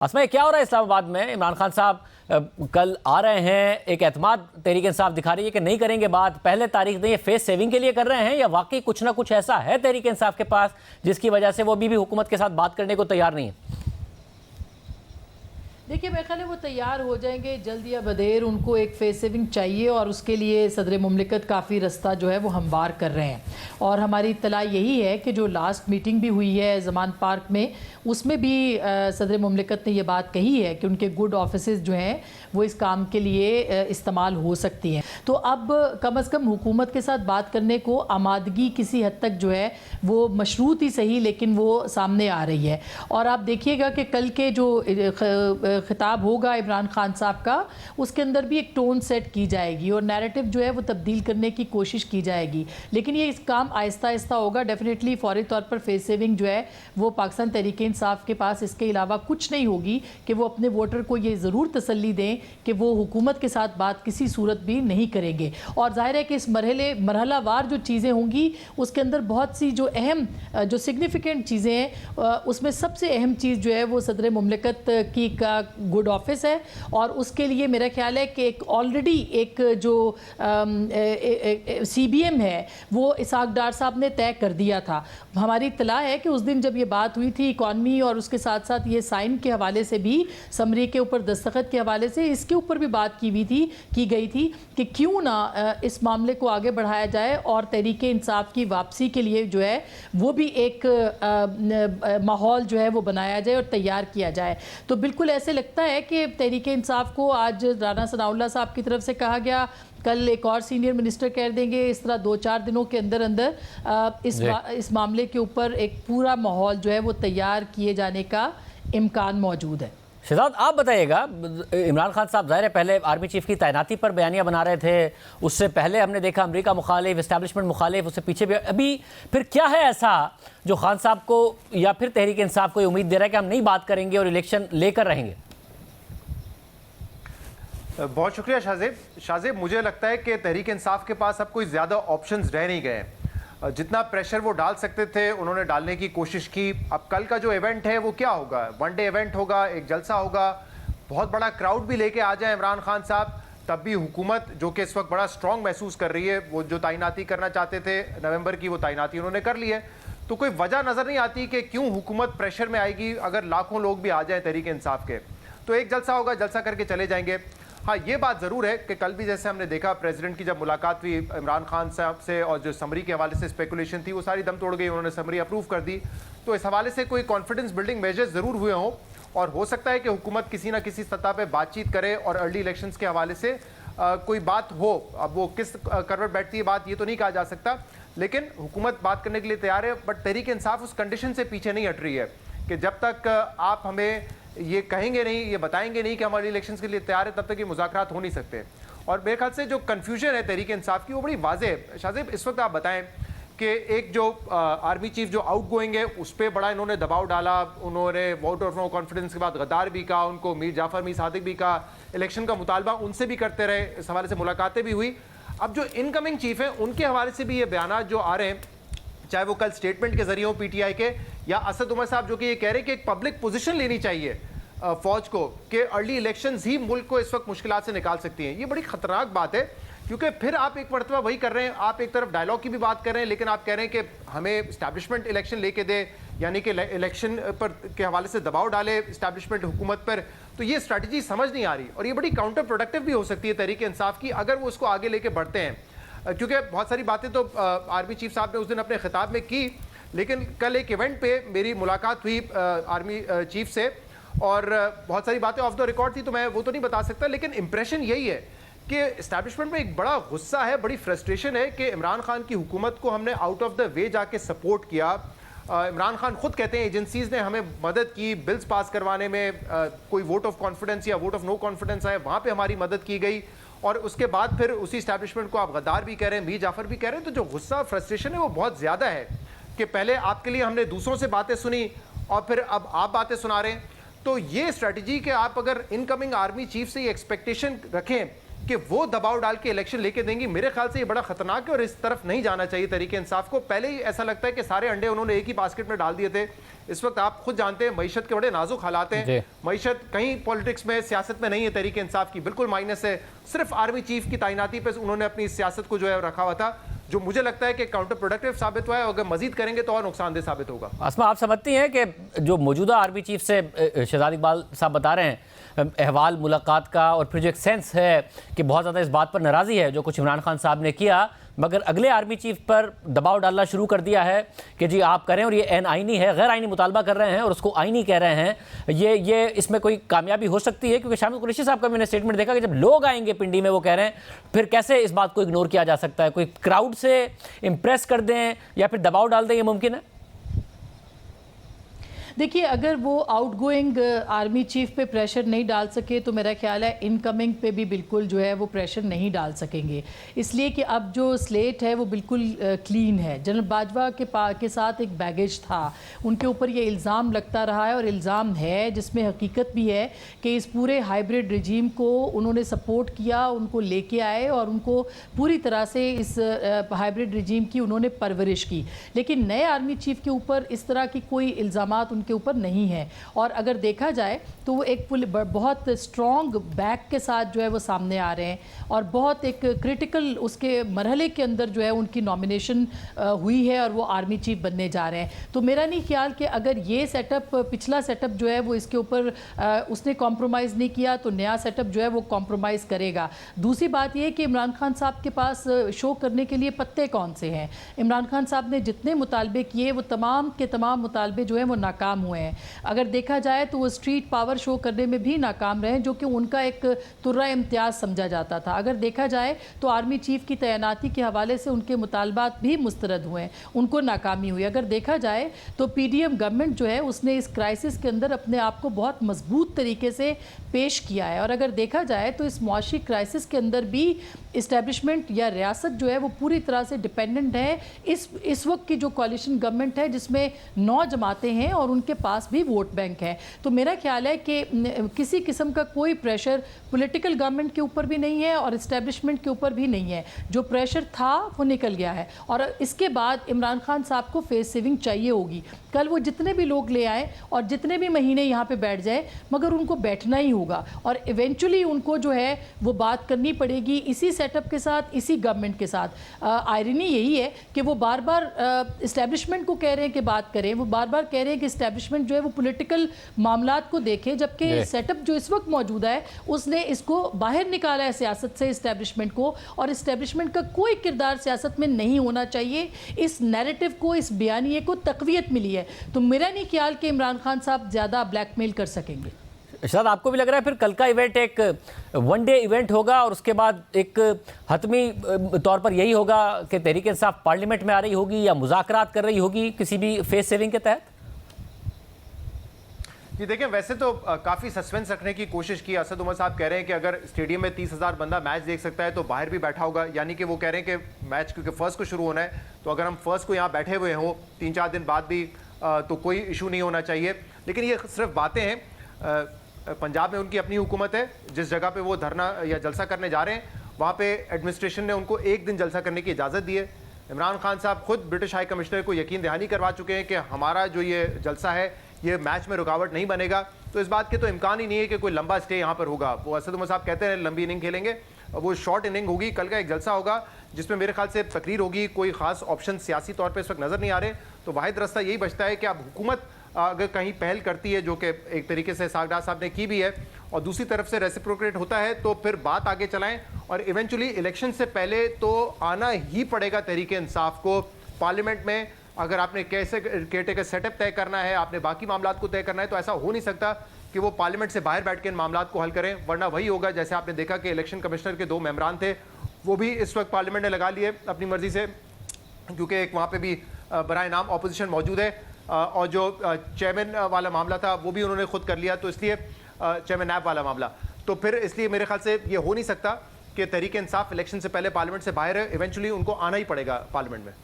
असमा क्या हो रहा है इस्लामाबाद में? इमरान खान साहब कल आ रहे हैं, एक एतमाद तहरीक इंसाफ दिखा रही है कि नहीं करेंगे बात, पहले तारीख नहीं, ये फेस सेविंग के लिए कर रहे हैं या वाकई कुछ ना कुछ ऐसा है तहरीक इंसाफ के पास जिसकी वजह से वो अभी भी हुकूमत के साथ बात करने को तैयार नहीं है? देखिए, मेरे ख्याल है वो तैयार हो जाएंगे जल्द या बदेर। उनको एक फेस सेविंग चाहिए और उसके लिए सदर मुमलिकत काफ़ी रास्ता जो है वो हमवार कर रहे हैं। और हमारी इत्तला यही है कि जो लास्ट मीटिंग भी हुई है ज़मान पार्क में, उसमें भी सदर मुमलिकत ने यह बात कही है कि उनके गुड ऑफिसेज़ जो हैं वो इस काम के लिए इस्तेमाल हो सकती हैं। तो अब कम अज़ कम हुकूमत के साथ बात करने को आमादगी किसी हद तक जो है वो मशरूत ही सही, लेकिन वो सामने आ रही है। और आप देखिएगा कि कल के जो खिताब होगा इमरान खान साहब का, उसके अंदर भी एक टोन सेट की जाएगी और नैरेटिव जो है वो तब्दील करने की कोशिश की जाएगी। लेकिन ये इस काम आहिस्ता आहिस्ता होगा। डेफिनेटली फौरी तौर पर फेस सेविंग जो है वो पाकिस्तान तहरीक इंसाफ के पास इसके अलावा कुछ नहीं होगी कि वो अपने वोटर को ये ज़रूर तसल्ली दें कि वो हुकूमत के साथ बात किसी सूरत भी नहीं करेंगे। और जाहिर है कि इस मरहलावार जो चीज़ें होंगी उसके अंदर बहुत सी जो अहम जो सिग्निफिकेंट चीज़ें हैं, उसमें सबसे अहम चीज़ जो है वो सदर मुमलिकत की का गुड ऑफिस है। और उसके लिए मेरा ख्याल है कि एक ऑलरेडी एक जो CBM है वो इसहाक डार साहब ने तय कर दिया था। हमारी इत्तला है कि उस दिन जब ये बात हुई थी इकॉनमी और उसके साथ साथ ये साइन के हवाले से भी, समरी के ऊपर दस्तखत के हवाले से, इसके ऊपर भी बात की गई थी कि क्यों ना इस मामले को आगे बढ़ाया जाए और तहरीक इंसाफ की वापसी के लिए जो है वो भी एक माहौल जो है वो बनाया जाए और तैयार किया जाए। तो बिल्कुल ऐसे लगता है कि तहरीक इंसाफ को आज राना सनाउल्लाह साहब की तरफ से कहा गया, कल एक और सीनियर मिनिस्टर कह देंगे, इस तरह 2-4 दिनों के अंदर अंदर इस मामले के ऊपर एक पूरा माहौल जो है वो तैयार किए जाने का इम्कान मौजूद है। शहजाद, आप बताइएगा, इमरान खान साहब ज़ाहिर है पहले आर्मी चीफ की तैनाती पर बयानियां बना रहे थे, उससे पहले हमने देखा अमेरिका मुखालिफ, इस्टेब्लिशमेंट मुखालिफ, उससे पीछे भी अभी फिर क्या है ऐसा जो खान साहब को या फिर तहरीक इंसाफ को उम्मीद दे रहा है कि हम नहीं बात करेंगे और इलेक्शन लेकर रहेंगे? बहुत शुक्रिया शाहजेब, मुझे लगता है कि तहरीक इंसाफ के पास अब कोई ज़्यादा ऑप्शंस रह नहीं गए। जितना प्रेशर वो डाल सकते थे उन्होंने डालने की कोशिश की। अब कल का जो इवेंट है वो क्या होगा? 1 डे इवेंट होगा, एक जलसा होगा, बहुत बड़ा क्राउड भी लेके आ जाए इमरान खान साहब, तब भी हुकूमत जो कि इस वक्त बड़ा स्ट्रॉन्ग महसूस कर रही है, वो जो तैनाती करना चाहते थे नवंबर की, वो तैनाती उन्होंने कर ली है। तो कोई वजह नज़र नहीं आती कि क्यों हुकूमत प्रेशर में आएगी अगर लाखों लोग भी आ जाए तहरीक इंसाफ के। तो एक जलसा होगा, जलसा करके चले जाएंगे। हाँ, ये बात ज़रूर है कि कल भी जैसे हमने देखा प्रेसिडेंट की जब मुलाकात हुई इमरान खान साहब से और जो समरी के हवाले से स्पेकुलेशन थी वो सारी दम तोड़ गई, उन्होंने समरी अप्रूव कर दी। तो इस हवाले से कोई कॉन्फिडेंस बिल्डिंग मेजर्स ज़रूर हुए हों और हो सकता है कि हुकूमत किसी ना किसी सतह पे बातचीत करे और अर्ली इलेक्शंस के हवाले से कोई बात हो। अब वो किस करवट बैठती है बात, ये तो नहीं कहा जा सकता, लेकिन हुकूमत बात करने के लिए तैयार है। बट तहरीक इंसाफ उस कंडीशन से पीछे नहीं हट रही है कि जब तक आप हमें ये कहेंगे नहीं, ये बताएंगे नहीं कि हमारे इलेक्शंस के लिए तैयार है, तब तक ये मुज़ाकरात हो नहीं सकते। और मेरे ख्याल से जो कन्फ्यूजन है तहरीक इंसाफ की वो बड़ी वाज़ेह है। शाहजेब, इस वक्त आप बताएं कि एक जो आर्मी चीफ जो आउट गोइंग है उस पर बड़ा इन्होंने दबाव डाला, उन्होंने वोट ऑफ नो कॉन्फिडेंस के बाद गद्दार भी कहा, उनको मीर जाफर मीर सादिक भी कहा, इलेक्शन का मुतालबा उनसे भी करते रहे, इस हवाले से मुलाकातें भी हुई। अब जो इनकमिंग चीफ हैं उनके हवाले से भी ये बयान जो आ रहे हैं, चाहे वो कल स्टेटमेंट के जरिए हो PTI के, या असद उमर साहब जो कि ये कह रहे हैं कि एक पब्लिक पोजीशन लेनी चाहिए फौज को कि अर्ली इलेक्शंस ही मुल्क को इस वक्त मुश्किलात से निकाल सकती हैं। ये बड़ी खतरनाक बात है क्योंकि फिर आप एक मरतबा वही कर रहे हैं, आप एक तरफ डायलॉग की भी बात कर रहे हैं लेकिन आप कह रहे हैं कि हमें इस्टेब्लिशमेंट इलेक्शन लेके दे, यानी कि इलेक्शन पर के हवाले से दबाव डाले इस्टेब्लिशमेंट हुकूमत पर। तो ये स्ट्रैटेजी समझ नहीं आ रही और ये बड़ी काउंटर प्रोडक्टिव भी हो सकती है तहरीक इंसाफ की अगर वो उसको आगे लेके बढ़ते हैं, क्योंकि बहुत सारी बातें तो आर्मी चीफ साहब ने उस दिन अपने खिताब में की, लेकिन कल एक इवेंट पे मेरी मुलाकात हुई आर्मी चीफ से और बहुत सारी बातें ऑफ द रिकॉर्ड थी, तो मैं वो तो नहीं बता सकता, लेकिन इंप्रेशन यही है कि इस्टेब्लिशमेंट में एक बड़ा गुस्सा है, बड़ी फ्रस्ट्रेशन है कि इमरान खान की हुकूमत को हमने आउट ऑफ द वे जाके सपोर्ट किया। इमरान खान खुद कहते हैं एजेंसीज ने हमें मदद की बिल्स पास करवाने में, कोई वोट ऑफ कॉन्फिडेंस या वोट ऑफ नो कॉन्फिडेंस आए वहाँ पर हमारी मदद की गई, और उसके बाद फिर उसी इस्टेब्लिशमेंट को आप गद्दार भी कह रहे हैं, मीर जाफर भी कह रहे हैं। तो जो गुस्सा फ्रस्ट्रेशन है वो बहुत ज़्यादा है कि पहले आपके लिए हमने दूसरों से बातें सुनी और फिर अब आप बातें सुना रहे हैं। तो ये स्ट्रेटजी कि आप अगर इनकमिंग आर्मी चीफ से ये एक्सपेक्टेशन रखें कि वो दबाव डाल के इलेक्शन लेके देंगी, मेरे ख्याल से ये बड़ा खतरनाक है और इस तरफ नहीं जाना चाहिए तरीके इंसाफ को। पहले ही ऐसा लगता है कि सारे अंडे उन्होंने एक ही बास्केट में डाल दिए थे। इस वक्त आप खुद जानते हैं मईशत के बड़े नाजुक हालात हैं, मईशत कहीं पॉलिटिक्स में, सियासत में नहीं है, तरीके इंसाफ की बिल्कुल माइनस है। सिर्फ आर्मी चीफ की तैनाती पर उन्होंने अपनी सियासत को जो है रखा हुआ था, जो मुझे लगता है कि काउंटर प्रोडक्टिव साबित हुआ है। अगर मजीद करेंगे तो और नुकसानदेह साबित होगा। आसमा, आप समझती हैं कि जो मौजूदा आर्मी चीफ से शहजाद इकबाल साहब बता रहे हैं अहवाल मुलाकात का, और फिर जो एक सेंस है कि बहुत ज़्यादा इस बात पर नाराज़ी है जो कुछ इमरान खान साहब ने किया, मगर अगले आर्मी चीफ पर दबाव डालना शुरू कर दिया है कि जी आप करें, और ये एन आइनी है, गैर आइनी मुतालबा कर रहे हैं और उसको आइनी कह रहे हैं। ये इसमें कोई कामयाबी हो सकती है? क्योंकि शामिल कुरैशी साहब का मैंने स्टेटमेंट देखा कि जब लोग आएंगे पिंडी में, वो कह रहे हैं, फिर कैसे इस बात को इग्नोर किया जा सकता है? कोई क्राउड से इम्प्रेस कर दें या फिर दबाव डाल दें, ये मुमकिन है? देखिए, अगर वो आउटगोइंग आर्मी चीफ पे प्रेशर नहीं डाल सके तो मेरा ख्याल है इनकमिंग पे भी बिल्कुल जो है वो प्रेशर नहीं डाल सकेंगे, इसलिए कि अब जो स्लेट है वो बिल्कुल क्लीन है। जनरल बाजवा के साथ एक बैगेज था, उनके ऊपर ये इल्ज़ाम लगता रहा है और इल्ज़ाम है जिसमें हकीकत भी है कि इस पूरे हाइब्रिड रजीम को उन्होंने सपोर्ट किया, उनको लेके आए और उनको पूरी तरह से इस हाइब्रिड रजीम की उन्होंने परवरिश की। लेकिन नए आर्मी चीफ के ऊपर इस तरह की कोई इल्ज़ामात उनके ऊपर नहीं है, और अगर देखा जाए तो वो एक बहुत स्ट्रॉन्ग बैक के साथ जो है वो सामने आ रहे हैं, और बहुत एक क्रिटिकल उसके मरहले के अंदर जो है उनकी नॉमिनेशन हुई है और वो आर्मी चीफ बनने जा रहे हैं। तो मेरा नहीं ख्याल कि अगर ये सेटअप, पिछला सेटअप जो है वो इसके ऊपर उसने कॉम्प्रोमाइज़ नहीं किया तो नया सेटअप जो है वो कॉम्प्रोमाइज़ करेगा। दूसरी बात ये कि इमरान खान साहब के पास शो करने के लिए पत्ते कौन से हैं? इमरान खान साहब ने जितने मुतालबे किए वो तमाम के तमाम मुतालबे जो हैं वो नाकाम हुए हैं। अगर देखा जाए तो वो स्ट्रीट पावर शो करने में भी नाकाम रहे, जो कि उनका एक तुर्रा इम्तियाज़ समझा जाता था। अगर देखा जाए तो आर्मी चीफ की तैनाती के हवाले से उनके मुतालबात भी मुस्तरद हुए, उनको नाकामी हुई। अगर देखा जाए तो पीडीएम गवर्नमेंट जो है उसने इस क्राइसिस के अंदर अपने आप को बहुत मजबूत तरीके से पेश किया है, और अगर देखा जाए तो इस मुआशी क्राइसिस के अंदर भी इस्टेब्लिशमेंट या रियासत जो है वो पूरी तरह से डिपेंडेंट है इस वक्त की जो कॉलिशन गवर्नमेंट है जिसमें 9 जमातें हैं और उनके पास भी वोट बैंक है। तो मेरा ख्याल है कि किसी किस्म का कोई प्रेशर पॉलिटिकल गवर्नमेंट के ऊपर भी नहीं है और इस्टेब्लिशमेंट के ऊपर भी नहीं है। जो प्रेशर था वो निकल गया है, और इसके बाद इमरान खान साहब को फेस सेविंग चाहिए होगी। कल वो जितने भी लोग ले आए और जितने भी महीने यहाँ पे बैठ जाए, मगर उनको बैठना ही होगा और इवेंचुअली उनको जो है वो बात करनी पड़ेगी इसी सेटअप के साथ, इसी गवर्नमेंट के साथ। आयरनी यही है कि वो बार बार इस्टेब्लिशमेंट को कह रहे हैं कि बात करें, वो बार बार कह रहे हैं कि इस्टेब्लिशमेंट जो है वो पॉलिटिकल मामलात को देखे, जबकि सेटअप जो इस वक्त मौजूद है उसने इसको बाहर निकाला है सियासत से, इस्टेब्लिशमेंट को, और इस्टेब्लिशमेंट का कोई किरदार सियासत में नहीं होना चाहिए। इस नैरेटिव को, इस बयानिए को तकवीयत मिली है, तो मेरा नहीं ख्याल कि इमरान खान साहब ज़्यादा ब्लैकमेल कर सकेंगे। शायद आपको भी लग रहा है फिर कल का इवेंट एक वन डे इवेंट होगा और उसके बाद एक हतमी तौर पर यही होगा कि तहरीक इंसाफ पार्लियामेंट में आ रही होगी या मुज़ाकरात कर रही होगी किसी भी फेस सेविंग के तहत? जी देखें, वैसे तो काफ़ी सस्पेंस रखने की कोशिश की। असद उमर साहब कह रहे हैं कि अगर स्टेडियम में 30,000 बंदा मैच देख सकता है तो बाहर भी बैठा होगा, यानी कि वो कह रहे हैं कि मैच क्योंकि फर्स्ट को शुरू होना है तो अगर हम फर्स्ट को यहाँ बैठे हुए हों 3-4 दिन बाद भी तो कोई इशू नहीं होना चाहिए। लेकिन ये सिर्फ बातें हैं। पंजाब में उनकी अपनी हुकूमत है, जिस जगह पे वो धरना या जलसा करने जा रहे हैं वहाँ पे एडमिनिस्ट्रेशन ने उनको एक दिन जलसा करने की इजाज़त दी है। इमरान खान साहब खुद ब्रिटिश हाई कमिश्नर को यकीन दहानी करवा चुके हैं कि हमारा जो ये जलसा है ये मैच में रुकावट नहीं बनेगा, तो इस बात के तो इम्कान ही नहीं है कि कोई लंबा स्टे यहाँ पर होगा। वो असद उमर साहब कहते हैं लंबी इनिंग खेलेंगे, वो शॉर्ट इनिंग होगी। कल का एक जलसा होगा जिसमें मेरे ख्याल से तकरीर होगी, कोई खास ऑप्शन सियासी तौर पर इस वक्त नज़र नहीं आ रहे, तो वाहिद रास्ता यही बचता है कि अब हुकूमत अगर कहीं पहल करती है, जो कि एक तरीके से सागडार साहब ने की भी है, और दूसरी तरफ से रेसिप्रोकेट होता है, तो फिर बात आगे चलाएं और इवेंचुअली इलेक्शन से पहले तो आना ही पड़ेगा तहरीक इंसाफ को पार्लियामेंट में। अगर आपने कैसे केयरटेकर सेटअप तय करना है, आपने बाकी मामलात को तय करना है, तो ऐसा हो नहीं सकता कि वो पार्लियामेंट से बाहर बैठ के इन मामलात को हल करें, वरना वही होगा जैसे आपने देखा कि इलेक्शन कमिश्नर के 2 मेंबरान थे वो भी इस वक्त पार्लियामेंट ने लगा लिए अपनी मर्जी से, क्योंकि एक वहाँ पे भी बराए नाम ऑपोजिशन मौजूद है, और जो चेयरमैन वाला मामला था वो भी उन्होंने खुद कर लिया, तो इसलिए चेयरमैन नैब वाला मामला, तो फिर इसलिए मेरे ख्याल से ये हो नहीं सकता कि तहरीक इंसाफ इलेक्शन से पहले पार्लियामेंट से बाहर है। इवेंचुअली उनको आना ही पड़ेगा पार्लियामेंट में।